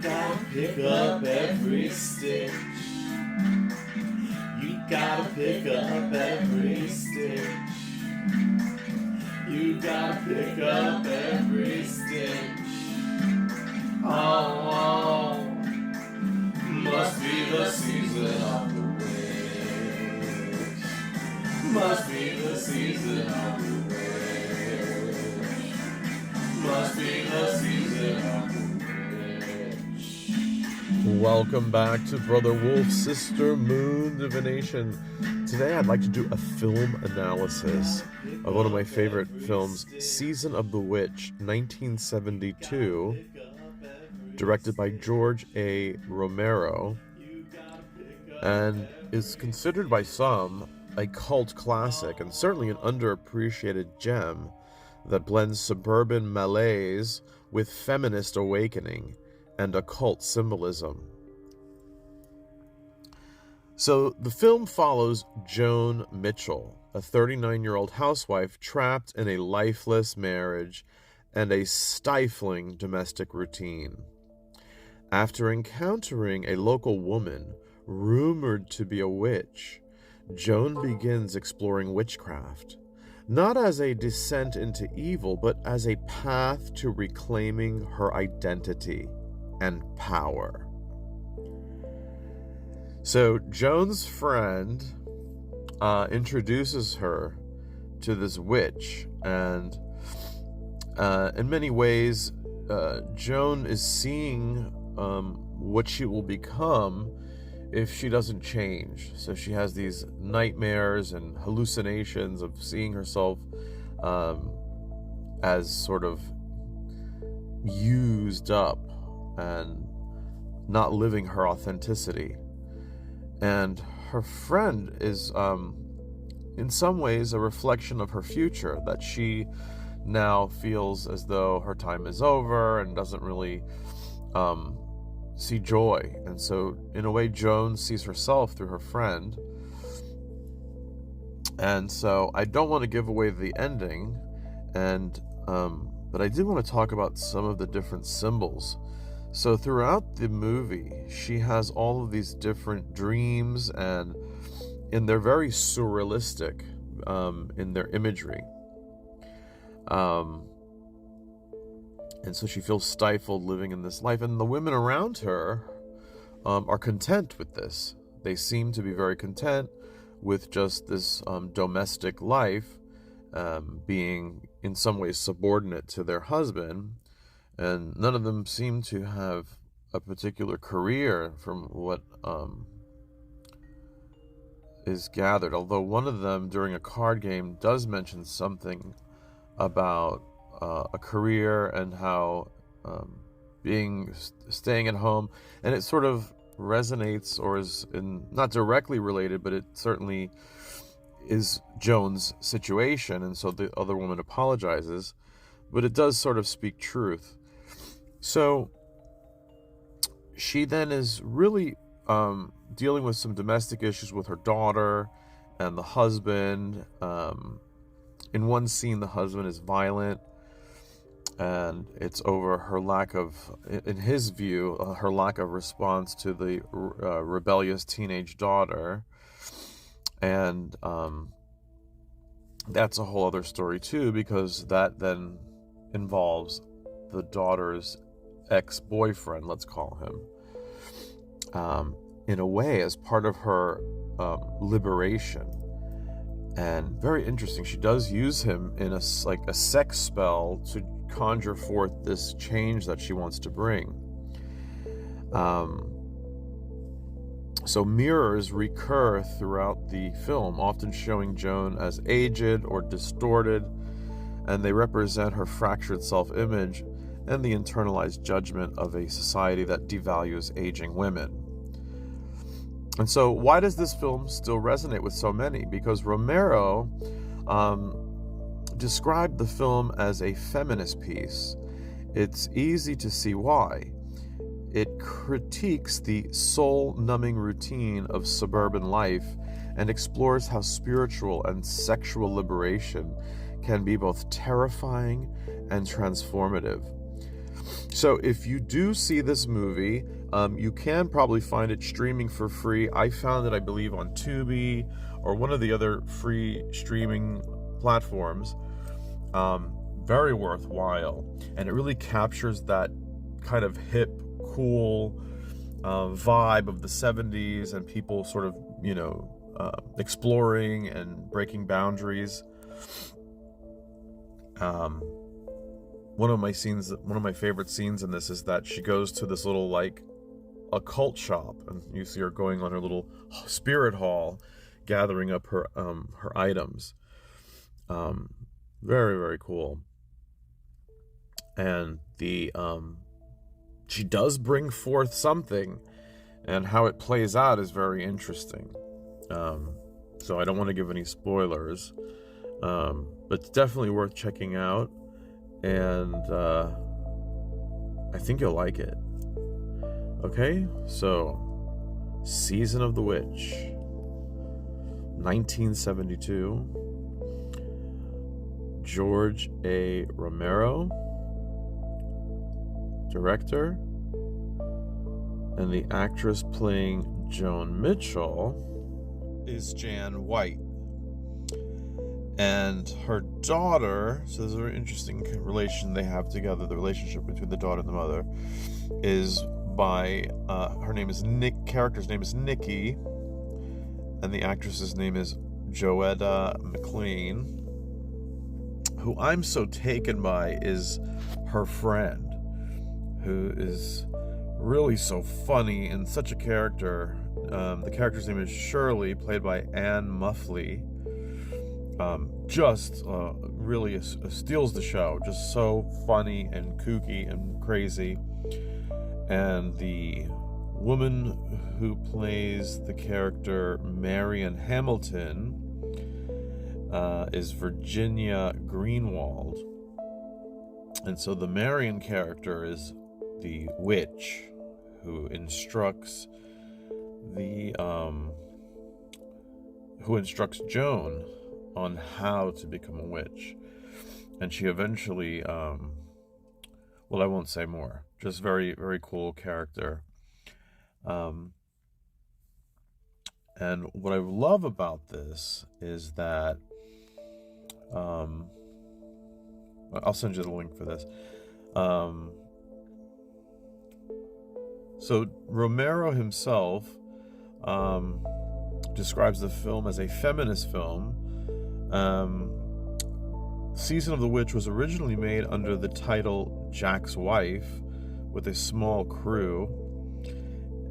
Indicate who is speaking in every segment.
Speaker 1: Gotta pick up every stitch. You gotta pick up every stitch. You gotta pick up every stitch. Oh, must be the season of the witch. Must be the season of the witch. Must be the season of the witch.
Speaker 2: Welcome back to Brother Wolf, Sister Moon Divination. Today I'd like to do a film analysis of one of my favorite films, Season of the Witch, 1972, directed by George A. Romero, and is considered by some a cult classic and certainly an underappreciated gem that blends suburban malaise with feminist awakening and occult symbolism. So the film follows Joan Mitchell, a 39-year-old housewife trapped in a lifeless marriage and a stifling domestic routine. After encountering a local woman rumored to be a witch, Joan begins exploring witchcraft, not as a descent into evil, but as a path to reclaiming her identity and power. So Joan's friend introduces her to this witch, and in many ways, Joan is seeing what she will become if she doesn't change. So she has these nightmares and hallucinations of seeing herself as sort of used up and not living her authenticity. And her friend is in some ways a reflection of her future, that she now feels as though her time is over and doesn't really see joy. And so in a way, Joan sees herself through her friend. And so I don't want to give away the ending, and but I do want to talk about some of the different symbols. So throughout the movie, she has all of these different dreams, and they're very surrealistic in their imagery. And so she feels stifled living in this life. And the women around her are content with this. They seem to be very content with just this domestic life, being in some ways subordinate to their husband. And none of them seem to have a particular career from what is gathered. Although one of them, during a card game, does mention something about a career and how staying at home. And it sort of resonates, or is not directly related, but it certainly is Joan's situation. And so the other woman apologizes. But it does sort of speak truth. So she then is really dealing with some domestic issues with her daughter and the husband. In one scene, the husband is violent, and it's over her lack of, in his view, her lack of response to the rebellious teenage daughter. And that's a whole other story too, because that then involves the daughter's ex-boyfriend, let's call him, in a way as part of her liberation. And very interesting, she does use him in a sex spell to conjure forth this change that she wants to bring. So mirrors recur throughout the film, often showing Joan as aged or distorted, and they represent her fractured self-image and the internalized judgment of a society that devalues aging women. And so why does this film still resonate with so many? Because Romero described the film as a feminist piece. It's easy to see why. It critiques the soul-numbing routine of suburban life and explores how spiritual and sexual liberation can be both terrifying and transformative. So if you do see this movie, you can probably find it streaming for free. I found it, I believe, on Tubi or one of the other free streaming platforms. Very worthwhile, and it really captures that kind of hip, cool vibe of the 70s and people sort of, exploring and breaking boundaries. One of my favorite scenes in this is that she goes to this little occult shop, and you see her going on her little spirit hall, gathering up her items. Very, very cool. And she does bring forth something, and how it plays out is very interesting. So I don't want to give any spoilers, but it's definitely worth checking out, and I think you'll like it. Okay, so Season of the Witch, 1972, George A. Romero, director, and the actress playing Joan Mitchell is Jan White. And her daughter, so there's a very interesting relation they have together, the relationship between the daughter and the mother, is by, her name is character's name is Nikki, and the actress's name is Joetta McLean. Who I'm so taken by is her friend, who is really so funny and such a character. The character's name is Shirley, played by Anne Muffley. Really steals the show. Just so funny and kooky and crazy. And the woman who plays the character Marion Hamilton is Virginia Greenwald. And so the Marion character is the witch who instructs Joan on how to become a witch. And she eventually, I won't say more. Just very, very cool character. And what I love about this is that, I'll send you the link for this. So Romero himself describes the film as a feminist film. Season of the Witch was originally made under the title Jack's Wife with a small crew,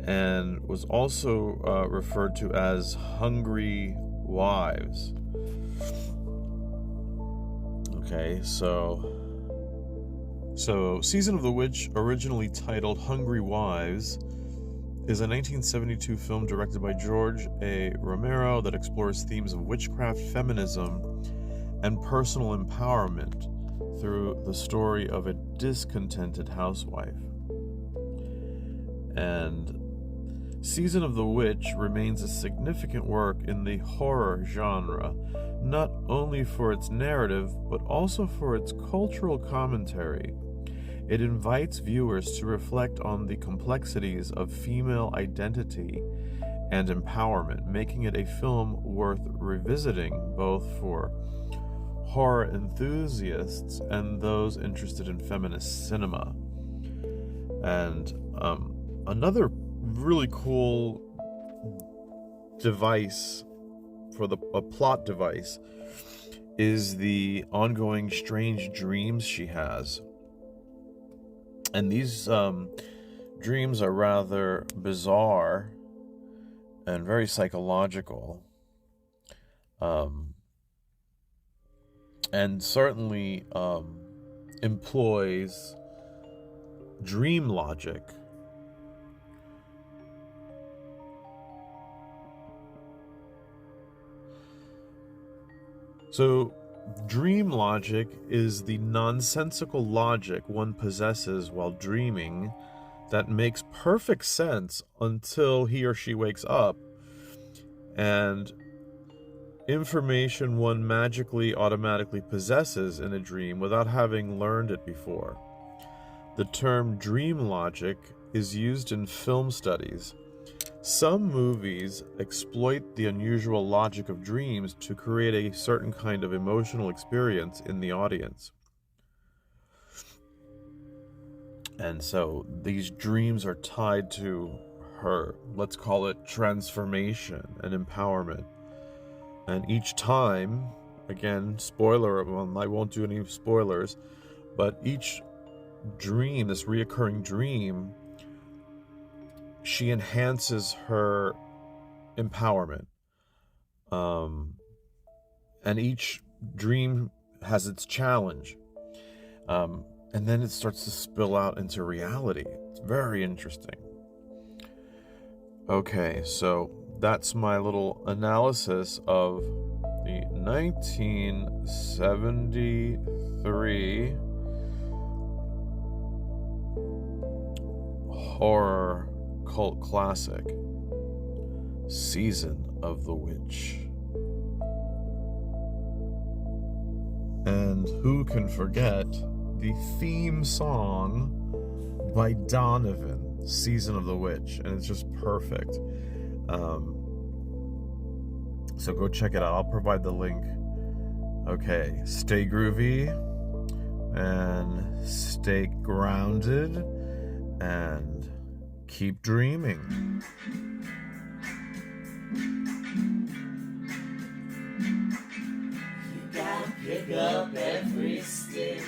Speaker 2: and was also referred to as Hungry Wives. Okay, so Season of the Witch, originally titled Hungry Wives, is a 1972 film directed by George A. Romero that explores themes of witchcraft, feminism, and personal empowerment through the story of a discontented housewife. And Season of the Witch remains a significant work in the horror genre, not only for its narrative, but also for its cultural commentary. It invites viewers to reflect on the complexities of female identity and empowerment, making it a film worth revisiting both for horror enthusiasts and those interested in feminist cinema. And another really cool device for a plot device is the ongoing strange dreams she has. And these dreams are rather bizarre and very psychological, and certainly employs dream logic. So, dream logic is the nonsensical logic one possesses while dreaming that makes perfect sense until he or she wakes up, and information one magically automatically possesses in a dream without having learned it before. The term dream logic is used in film studies. Some movies exploit the unusual logic of dreams to create a certain kind of emotional experience in the audience. And so these dreams are tied to her, let's call it transformation and empowerment. And each time, again, spoiler, I won't do any spoilers, but each dream, this reoccurring dream, she enhances her empowerment. And each dream has its challenge. And then it starts to spill out into reality. It's very interesting. Okay, so that's my little analysis of the 1973 horror cult classic, Season of the Witch. And who can forget the theme song by Donovan, Season of the Witch, and it's just perfect. So go check it out. I'll provide the link. Okay, stay groovy and stay grounded and keep dreaming.
Speaker 1: You gotta pick up every stitch.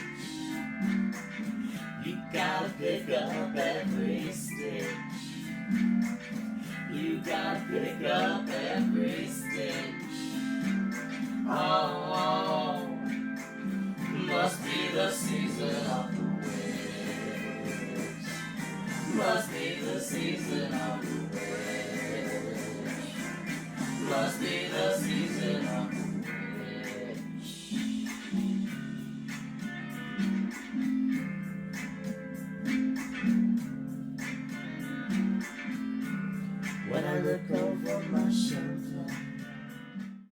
Speaker 1: You gotta pick up every stitch. You gotta pick up every stitch. Oh, must be the season of the witch. Must be the season of the witch. Must be the season of the witch. When I look over my shoulder,